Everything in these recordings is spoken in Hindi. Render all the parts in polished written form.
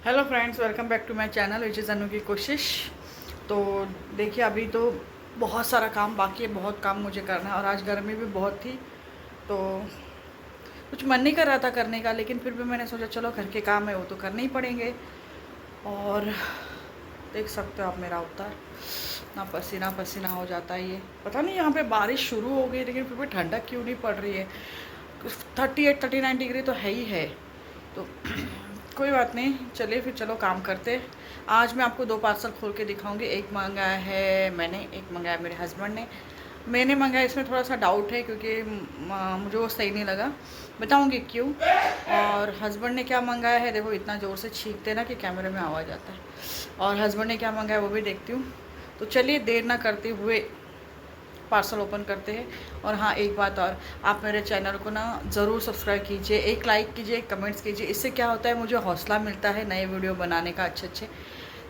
Hello friends, welcome back to my channel which is Anu की कोशिश। तो देखिए, अभी तो बहुत सारा काम बाकी है, बहुत काम मुझे करना है और आज गर्मी भी बहुत थी तो कुछ मन नहीं कर रहा था करने का, लेकिन फिर भी मैंने सोचा चलो घर के काम है वो तो करने ही पड़ेंगे। और देख सकते हो आप मेरा अवतार, ना पसीना पसीना हो जाता है। ये पता नहीं यहाँ पे बारिश शुरू हो गई लेकिन फिर भी ठंडक क्यों नहीं पड़ रही है। 38-39 डिग्री तो है ही है। तो कोई बात नहीं, चलिए फिर चलो काम करते। आज मैं आपको 2 पार्सल खोल के दिखाऊंगी। एक मंगाया है मैंने, एक मंगाया मेरे हस्बैंड ने। मैंने मंगाया, इसमें थोड़ा सा डाउट है क्योंकि मुझे वो सही नहीं लगा, बताऊंगी क्यों। और हस्बैंड ने क्या मंगाया है, देखो इतना ज़ोर से छींकते ना कि कैमरे में आवाज़ आता है। और हस्बैंड ने क्या मंगाया वो भी देखती हूँ। तो चलिए देर ना करते हुए पार्सल ओपन करते हैं। और हाँ, एक बात और, आप मेरे चैनल को ना ज़रूर सब्सक्राइब कीजिए, एक लाइक कीजिए, एक कमेंट्स कीजिए। इससे क्या होता है, मुझे हौसला मिलता है नए वीडियो बनाने का अच्छे अच्छे।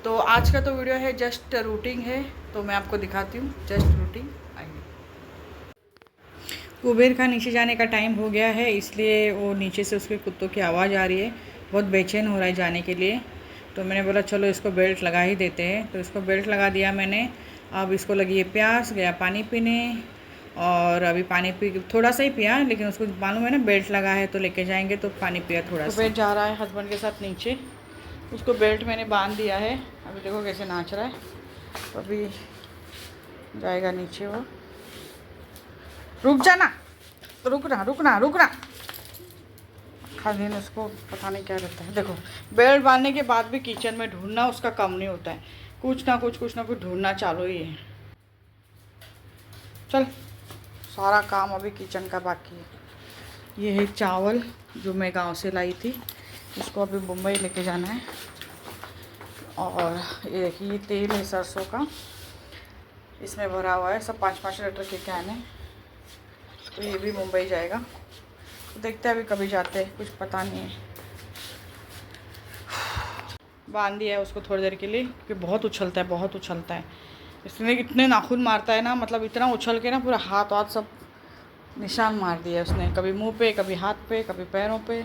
तो आज का तो वीडियो है जस्ट रूटीन है, तो मैं आपको दिखाती हूँ जस्ट रूटीन। आइए, कुबेर का नीचे जाने का टाइम हो गया है, इसलिए वो नीचे से उसके कुत्तों की आवाज़ आ रही है, बहुत बेचैन हो रहा है जाने के लिए। तो मैंने बोला चलो इसको बेल्ट लगा ही देते हैं, तो इसको बेल्ट लगा दिया मैंने। अब इसको लगी है प्यास, गया पानी पीने। और अभी पानी पी थोड़ा सा ही पिया, लेकिन उसको मालूम है ना बेल्ट लगा है तो लेके जाएंगे, तो पानी पिया थोड़ा सा। कुबेर जा रहा है हस्बैंड के साथ नीचे, उसको बेल्ट मैंने बांध दिया है। अभी देखो कैसे नाच रहा है, तो अभी जाएगा नीचे वो। रुक जाना, रुकना रुकना रुकना। दिन उसको पता नहीं क्या रहता है। देखो, बेल्ट बांधने के बाद भी किचन में ढूंढना उसका कम नहीं होता है, कुछ ना कुछ ढूंढना चालू ही है। चल, सारा काम अभी किचन का बाकी है। ये है चावल जो मैं गांव से लाई थी, इसको अभी मुंबई लेके जाना है। और ये देखिए, ये तेल है सरसों का, इसमें भरा हुआ है सब 5-5 लीटर के कैन है। तो ये भी मुंबई जाएगा, तो देखते हैं अभी कभी जाते हैं, कुछ पता नहीं है। बांध दिया है उसको थोड़ी देर के लिए, क्योंकि बहुत उछलता है, बहुत उछलता है। इसने इतने नाखून मारता है ना, मतलब इतना उछल के ना पूरा हाथ वाथ सब निशान मार दिया उसने, कभी मुंह पे, कभी हाथ पे, कभी पैरों पे।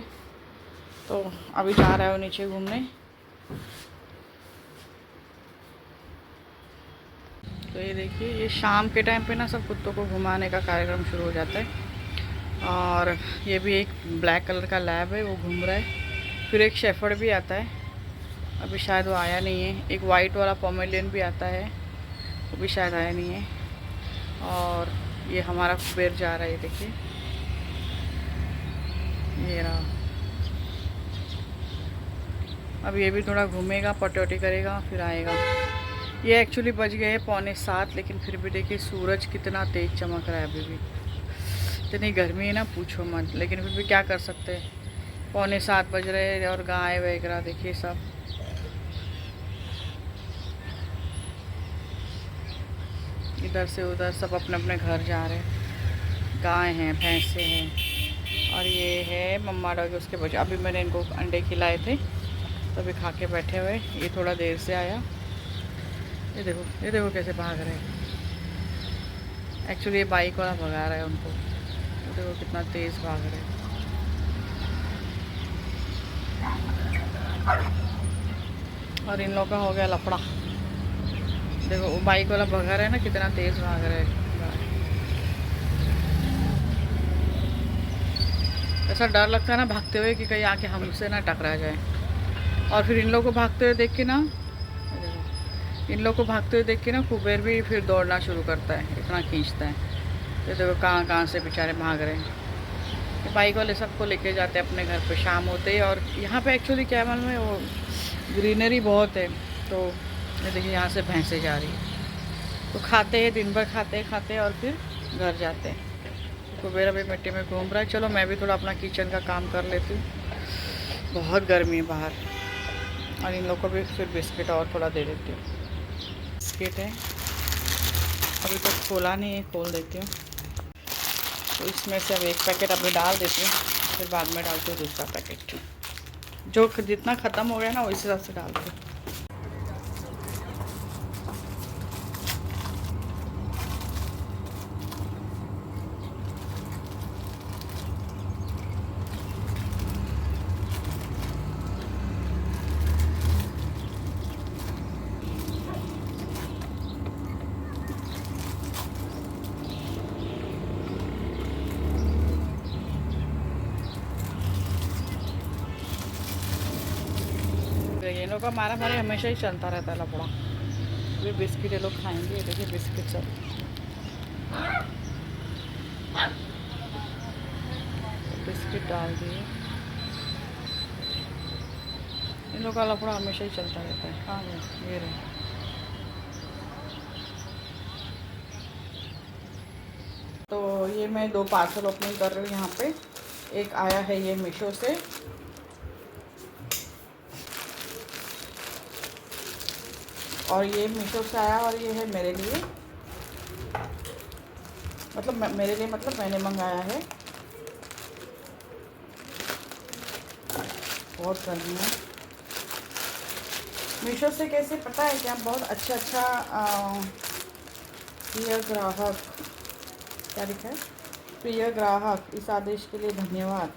तो अभी जा रहा है वो नीचे घूमने। तो ये देखिए, ये शाम के टाइम पे ना सब कुत्तों को घुमाने का कार्यक्रम शुरू हो जाता है। और ये भी एक ब्लैक कलर का लैब है, वो घूम रहा है। फिर एक शेफर्ड भी आता है, अभी शायद वो आया नहीं है। एक वाइट वाला पोमेलियन भी आता है, वो भी शायद आया नहीं है। और ये हमारा कुबेर जा रहा है, देखिए ये रहा। अब ये भी थोड़ा घूमेगा, पटोटी करेगा, फिर आएगा। ये एक्चुअली बज गए हैं 6:45, लेकिन फिर भी देखिए सूरज कितना तेज़ चमक रहा है अभी भी। इतनी गर्मी है ना, पूछो मत, लेकिन फिर भी क्या कर सकते हैं। 6:45 बज रहे हैं और गाय वगैरह देखिए सब। इधर से उधर सब अपने अपने घर जा रहे हैं। गाय हैं, भैंसे हैं। और ये है मम्मा डॉग, उसके बच्चे। अभी मैंने इनको अंडे खिलाए थे, तो अभी खा के बैठे हुए। ये थोड़ा देर से आया। ये देखो, ये देखो कैसे भाग रहे हैं। एक्चुअली ये बाइक वाला भगा रहा है उनको, ये देखो कितना तेज़ भाग रहे हैं। और इन लोगों का हो गया लफड़ा। देखो वो बाइक वाला भगा रहा है ना, कितना तेज़ भाग रहा है। ऐसा डर लगता है ना भागते हुए कि कहीं आके हमसे ना टकरा जाए। और फिर इन लोगों को भागते हुए देख के ना, इन लोगों को भागते हुए देख के ना कुबेर भी फिर दौड़ना शुरू करता है, इतना खींचता है। ये देखो कहाँ कहाँ से बेचारे भाग रहे हैं। बाइक वाले सबको लेके जाते हैं अपने घर पे शाम होते ही। और यहाँ पे एक्चुअली क्या मालूम है, वो ग्रीनरी बहुत है। तो ये देखिए यहाँ से भैंसें जा रही है, तो खाते हैं, दिन भर खाते हैं और फिर घर जाते हैं। कुबेर अभी मिट्टी में घूम रहा है। चलो मैं भी थोड़ा अपना किचन का काम कर लेती हूँ, बहुत गर्मी है बाहर। और इन लोग को भी फिर बिस्किट और थोड़ा दे देती हूँ। बिस्किट है, अभी तक खोला नहीं है, खोल देती हूँ। तो इसमें से अब एक पैकेट अभी डाल देती हूँ, फिर बाद में डालती हूँ दूसरा पैकेट। जो जितना ख़त्म हो गया ना, उस हिसाब से डालती हूँ। देखिए इन लोग का मारा मारी हमेशा ही चलता रहता है लफड़ा। अभी बिस्किट ये लोग खाएंगे, देखिए बिस्किट सब बिस्किट डाल दिए। इन लोग का लफड़ा हमेशा ही चलता रहता है। हाँ ये रहे। तो ये मैं 2 पार्सल ओपनिंग कर रही हूँ यहाँ पे। एक आया है ये मीशो से, और ये मीशो से आया, और ये है मेरे लिए, मतलब मेरे लिए मतलब मैंने मंगाया है। बहुत गर्मी है। मीशो से कैसे पता है क्या, बहुत अच्छा प्रिय ग्राहक, क्या लिखा है, प्रिय ग्राहक इस आदेश के लिए धन्यवाद,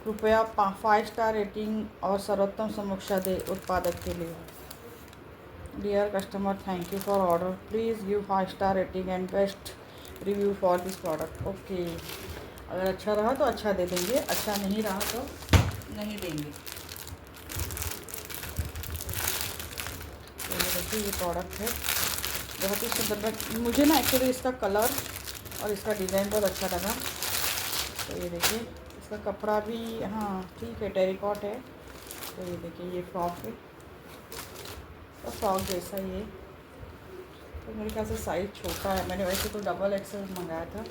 कृपया 5 स्टार रेटिंग और सर्वोत्तम समीक्षा दे उत्पादक के लिए। Dear customer, thank you for order, please give 5 star rating and best review for this product. Okay, अगर अच्छा रहा तो अच्छा दे देंगे, अच्छा नहीं रहा तो नहीं देंगे। तो ये देखिए ये प्रोडक्ट है, बहुत ही सुंदर। मुझे ना एक्चुअली इसका कलर और इसका डिज़ाइन बहुत अच्छा लगा। तो ये देखिए इसका कपड़ा भी हाँ ठीक है, टेरिकॉट है। तो ये देखिए ये फ्रॉक है, तो फ्रॉक जैसा ये, तो मेरे ख्याल से साइज़ छोटा है। मैंने वैसे तो डबल एक्सेल मंगाया था।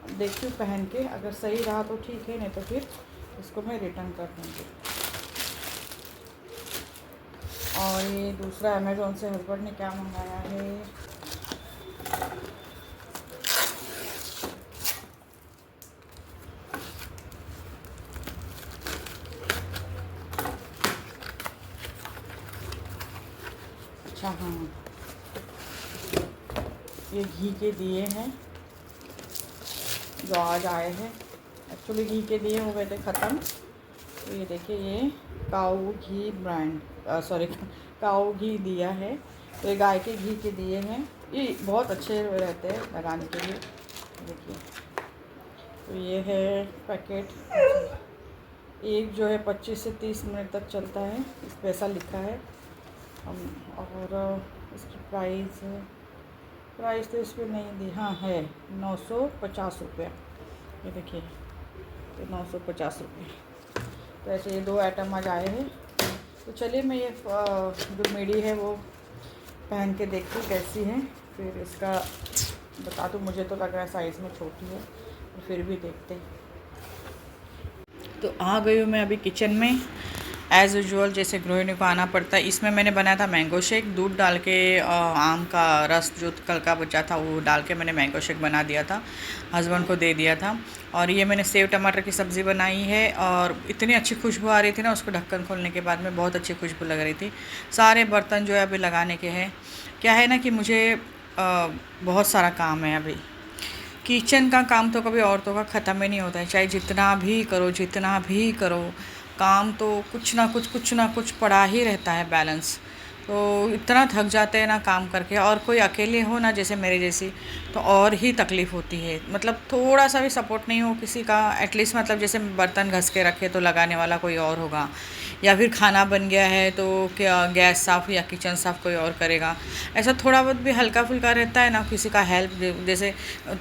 अब देखती हूँ पहन के, अगर सही रहा तो ठीक है, नहीं तो फिर इसको मैं रिटर्न कर दूँगी। और ये दूसरा अमेज़ोन से हस्बैंड ने क्या मंगाया है, अच्छा हाँ ये घी के दिए हैं जो आज आए हैं। एक्चुअली घी के दिए हो गए थे ख़त्म। तो ये देखिए ये काऊ घी ब्रांड, सॉरी काऊ घी दिया है। तो ये गाय के घी के दिए हैं, ये बहुत अच्छे रहते हैं लगाने के लिए। देखिए तो ये है पैकेट, एक जो है 25 से 30 मिनट तक चलता है, इस पर ऐसा लिखा है। और इसकी प्राइस तो इस पर नहीं दी, हाँ है 950 रुपये। ये देखिए ये 950 रुपये। तो ऐसे ये 2 आइटम आज आए हैं। तो चलिए मैं ये जो मेडी है वो पहन के देखती हूँ कैसी है, फिर इसका बता दूँ। मुझे तो लग रहा है साइज़ में छोटी है, फिर भी देखते। तो आ गई हूँ मैं अभी किचन में, एज़ यूजुअल जैसे गृहिणी को आना पड़ता है। इसमें मैंने बनाया था मैंगो शेक, दूध डाल के आम का रस जो कल का बचा था वो डाल के मैंने मैंगो शेक बना दिया था, हस्बैंड को दे दिया था। और ये मैंने सेव टमाटर की सब्ज़ी बनाई है, और इतनी अच्छी खुशबू आ रही थी ना, उसको ढक्कन खोलने के बाद में बहुत अच्छी खुशबू लग रही थी। सारे बर्तन जो है अभी लगाने के हैं। क्या है ना कि मुझे बहुत सारा काम है अभी। किचन का काम तो कभी औरतों का ख़त्म ही नहीं होता है, चाहे जितना भी करो काम तो कुछ ना कुछ पड़ा ही रहता है बैलेंस। तो इतना थक जाते हैं ना काम करके, और कोई अकेले हो ना जैसे मेरे जैसी, तो और ही तकलीफ़ होती है। मतलब थोड़ा सा भी सपोर्ट नहीं हो किसी का, एटलीस्ट मतलब जैसे बर्तन घस के रखे तो लगाने वाला कोई और होगा, या फिर खाना बन गया है तो क्या गैस साफ़ या किचन साफ़ कोई और करेगा। ऐसा थोड़ा बहुत भी हल्का फुल्का रहता है ना, किसी का हेल्प, जैसे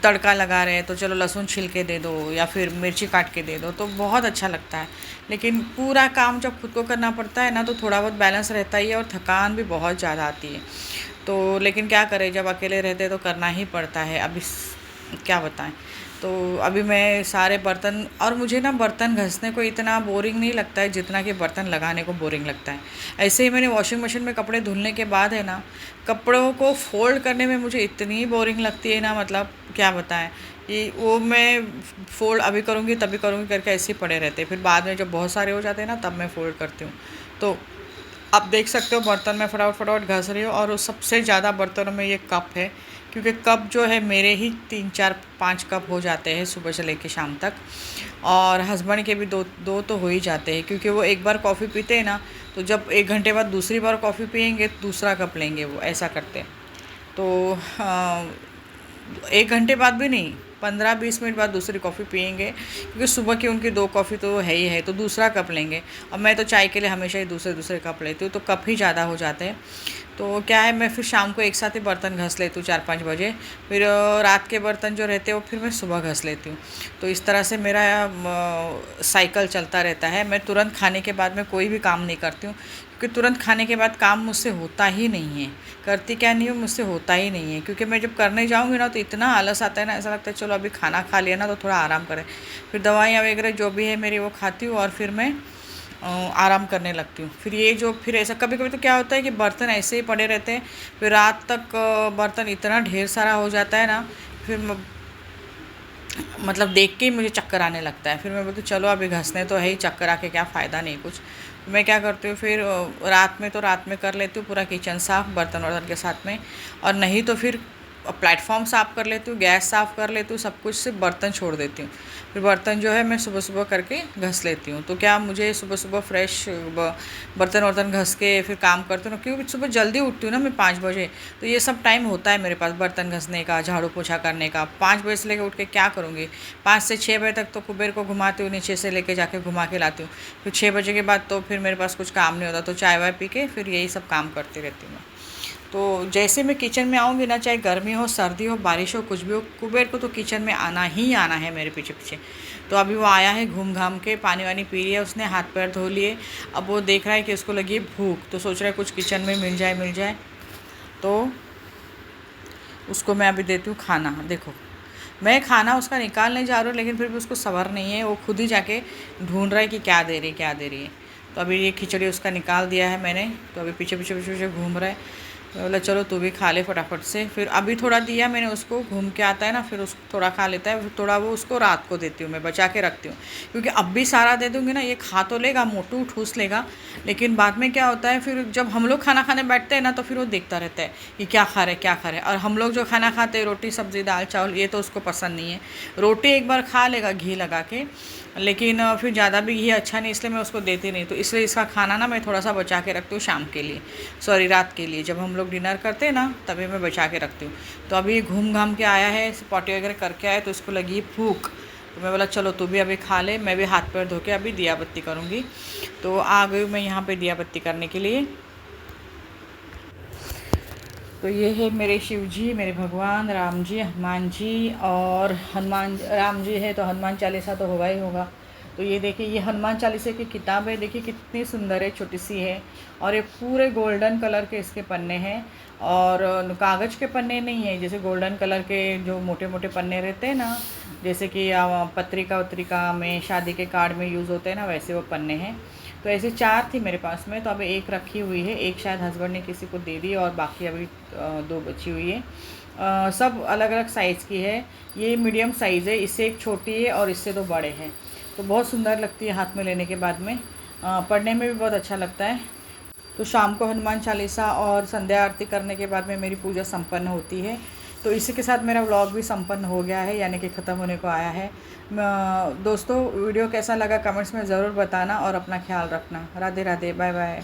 तड़का लगा रहे हैं तो चलो लहसुन छिल के दे दो या फिर मिर्ची काट के दे दो, तो बहुत अच्छा लगता है। लेकिन पूरा काम जब खुद को करना पड़ता है ना, तो थोड़ा बहुत बैलेंस रहता ही है, और थकान भी बहुत ज़्यादा आती है। तो लेकिन क्या करें, जब अकेले रहते तो करना ही पड़ता है। अभी क्या बताएं। तो अभी मैं सारे बर्तन, और मुझे ना बर्तन घसने को इतना बोरिंग नहीं लगता है जितना कि बर्तन लगाने को बोरिंग लगता है। ऐसे ही मैंने वॉशिंग मशीन में कपड़े धुलने के बाद है ना, कपड़ों को फोल्ड करने में मुझे इतनी बोरिंग लगती है ना, मतलब क्या बताएं। ये वो मैं फोल्ड अभी करूँगी तभी करूँगी करके ऐसे ही पड़े रहते हैं। फिर बाद में जब बहुत सारे हो जाते हैं ना, तब मैं फोल्ड करती हूँ। तो आप देख सकते हो बर्तन में फटाफट घस रही हो, और उस सबसे ज़्यादा बर्तनों में ये कप है, क्योंकि कप जो है मेरे ही 3 4 5 कप हो जाते हैं सुबह से लेकर शाम तक, और हस्बैंड के भी दो तो हो ही जाते हैं, क्योंकि वो एक बार कॉफ़ी पीते हैं ना, तो जब 1 घंटे बाद दूसरी बार कॉफ़ी पियेंगे तो दूसरा कप लेंगे, वो ऐसा करते हैं। तो 1 घंटे बाद भी नहीं, 15-20 मिनट बाद दूसरी कॉफ़ी पियेंगे, क्योंकि सुबह की उनकी 2 कॉफ़ी तो है ही है, तो दूसरा कप लेंगे। और मैं तो चाय के लिए हमेशा ही दूसरे कप लेती हूँ, तो कप ही ज़्यादा हो जाते हैं। तो क्या है, मैं फिर शाम को एक साथ ही बर्तन घस लेती हूँ 4-5 बजे, फिर रात के बर्तन जो रहते हैं वो फिर मैं सुबह घस लेती हूँ। तो इस तरह से मेरा साइकिल चलता रहता है। मैं तुरंत खाने के बाद में कोई भी काम नहीं करती हूँ, क्योंकि तुरंत खाने के बाद काम मुझसे होता ही नहीं है। करती क्या नहीं हूँ, मुझसे होता ही नहीं है, क्योंकि मैं जब करने जाऊँगी ना तो इतना आलस आता है ना, ऐसा लगता है चलो अभी खाना खा लिया ना तो थोड़ा आराम करें। फिर दवाइयाँ वगैरह जो भी है मेरी वो खाती हूँ और फिर मैं आराम करने लगती हूँ। फिर ऐसा कभी कभी तो क्या होता है कि बर्तन ऐसे ही पड़े रहते हैं, फिर रात तक बर्तन इतना ढेर सारा हो जाता है ना, फिर मतलब देख के ही मुझे चक्कर आने लगता है। फिर मैं बोलती चलो अभी घसने तो है ही, चक्कर आके क्या फ़ायदा नहीं कुछ। मैं क्या करती हूँ फिर रात में कर लेती हूँ पूरा किचन साफ़ बर्तन वर्तन के साथ में, और नहीं तो फिर प्लेटफॉर्म साफ़ कर लेती हूँ, गैस साफ़ कर लेती हूँ, सब कुछ से बर्तन छोड़ देती हूँ। फिर बर्तन जो है मैं सुबह सुबह करके घस लेती हूँ। तो क्या मुझे सुबह सुबह फ्रेश बर्तन वर्तन घस के फिर काम करती हूँ, क्योंकि सुबह जल्दी उठती हूँ ना मैं 5 बजे, तो ये सब टाइम होता है मेरे पास बर्तन घसने का, झाड़ू पोछा करने का। 5 बजे से लेकर उठ के क्या करूँगी, 5 से 6 बजे तक तो कुबेर को घुमाती हूँ, नीचे से लेके जाके घुमा के लाती हूँ। फिर 6 बजे के बाद तो फिर मेरे पास कुछ काम नहीं होता, तो चाय वाय पी के फिर यही सब काम करती रहती हूँ मैं। तो जैसे मैं किचन में आऊँगी ना, चाहे गर्मी हो, सर्दी हो, बारिश हो, कुछ भी हो, कुबेर को तो किचन में आना ही आना है मेरे पीछे पीछे। तो अभी वो आया है घूम घाम के, पानी वानी पी लिया उसने, हाथ पैर धो लिए। अब वो देख रहा है कि उसको लगी है भूख, तो सोच रहा है कुछ किचन में मिल जाए। तो उसको मैं अभी देती हूँ खाना। देखो मैं खाना उसका निकालने जा रहा हूँ, लेकिन फिर भी उसको सब्र नहीं है, वो खुद ही जाके ढूंढ रहा है कि क्या दे रही है। तो अभी ये खिचड़ी उसका निकाल दिया है मैंने, तो अभी पीछे पीछे घूम रहा है। तो बोला चलो तू भी खा ले फटाफट से। फिर अभी थोड़ा दिया मैंने उसको, घूम के आता है ना फिर उसको थोड़ा खा लेता है, फिर थोड़ा वो उसको रात को देती हूँ, मैं बचा के रखती हूँ। क्योंकि अब भी सारा दे दूँगी ना, ये खा तो लेगा, मोटू ठूस लेगा, लेकिन बाद में क्या होता है, फिर जब हम लोग खाना खाने बैठते हैं ना तो फिर वो देखता रहता है कि क्या खा रहे। और हम लोग जो खाना खाते हैं रोटी सब्ज़ी दाल चावल, ये तो उसको पसंद नहीं है। रोटी एक बार खा लेगा घी लगा के, लेकिन फिर ज़्यादा भी घी अच्छा नहीं, इसलिए मैं उसको देती नहीं। तो इसलिए इसका खाना ना मैं थोड़ा सा बचा के रखती हूँ शाम के लिए, सॉरी रात के लिए, जब हम लोग डिनर करते हैं ना तभी मैं बचा के रखती हूँ। तो अभी घूम घाम के आया है, पॉटी वगैरह करके आया, तो इसको लगी भूख। तो मैं बोला चलो तू भी अभी खा ले, मैं भी हाथ पैर धो के अभी दिया बत्ती करूँगी। तो आ गई मैं यहाँ पे दिया बत्ती करने के लिए। तो ये है मेरे शिव जी, मेरे भगवान राम जी, हनुमान जी। और हनुमान राम जी है तो हनुमान चालीसा तो होगा ही होगा। तो ये देखिए, ये हनुमान चालीसा की किताब है, देखिए कितनी सुंदर है, छोटी सी है, और ये पूरे गोल्डन कलर के इसके पन्ने हैं। और कागज़ के पन्ने नहीं है, जैसे गोल्डन कलर के जो मोटे मोटे पन्ने रहते हैं ना, जैसे कि पत्रिका में शादी के कार्ड में यूज़ होते हैं ना, वैसे वो पन्ने हैं। तो ऐसे 4 थी मेरे पास में, तो अभी 1 रखी हुई है, 1 शायद हस्बैंड ने किसी को दे दी, और बाकी अभी 2 बची हुई है। सब अलग अलग साइज़ की है। ये मीडियम साइज़ है, इससे एक छोटी है और इससे 2 बड़े हैं। तो बहुत सुंदर लगती है हाथ में लेने के बाद में, पढ़ने में भी बहुत अच्छा लगता है। तो शाम को हनुमान चालीसा और संध्या आरती करने के बाद में मेरी पूजा संपन्न होती है। तो इसी के साथ मेरा व्लॉग भी संपन्न हो गया है, यानी कि ख़त्म होने को आया है। दोस्तों वीडियो कैसा लगा कमेंट्स में ज़रूर बताना, और अपना ख्याल रखना। Radhe Radhe, bye bye.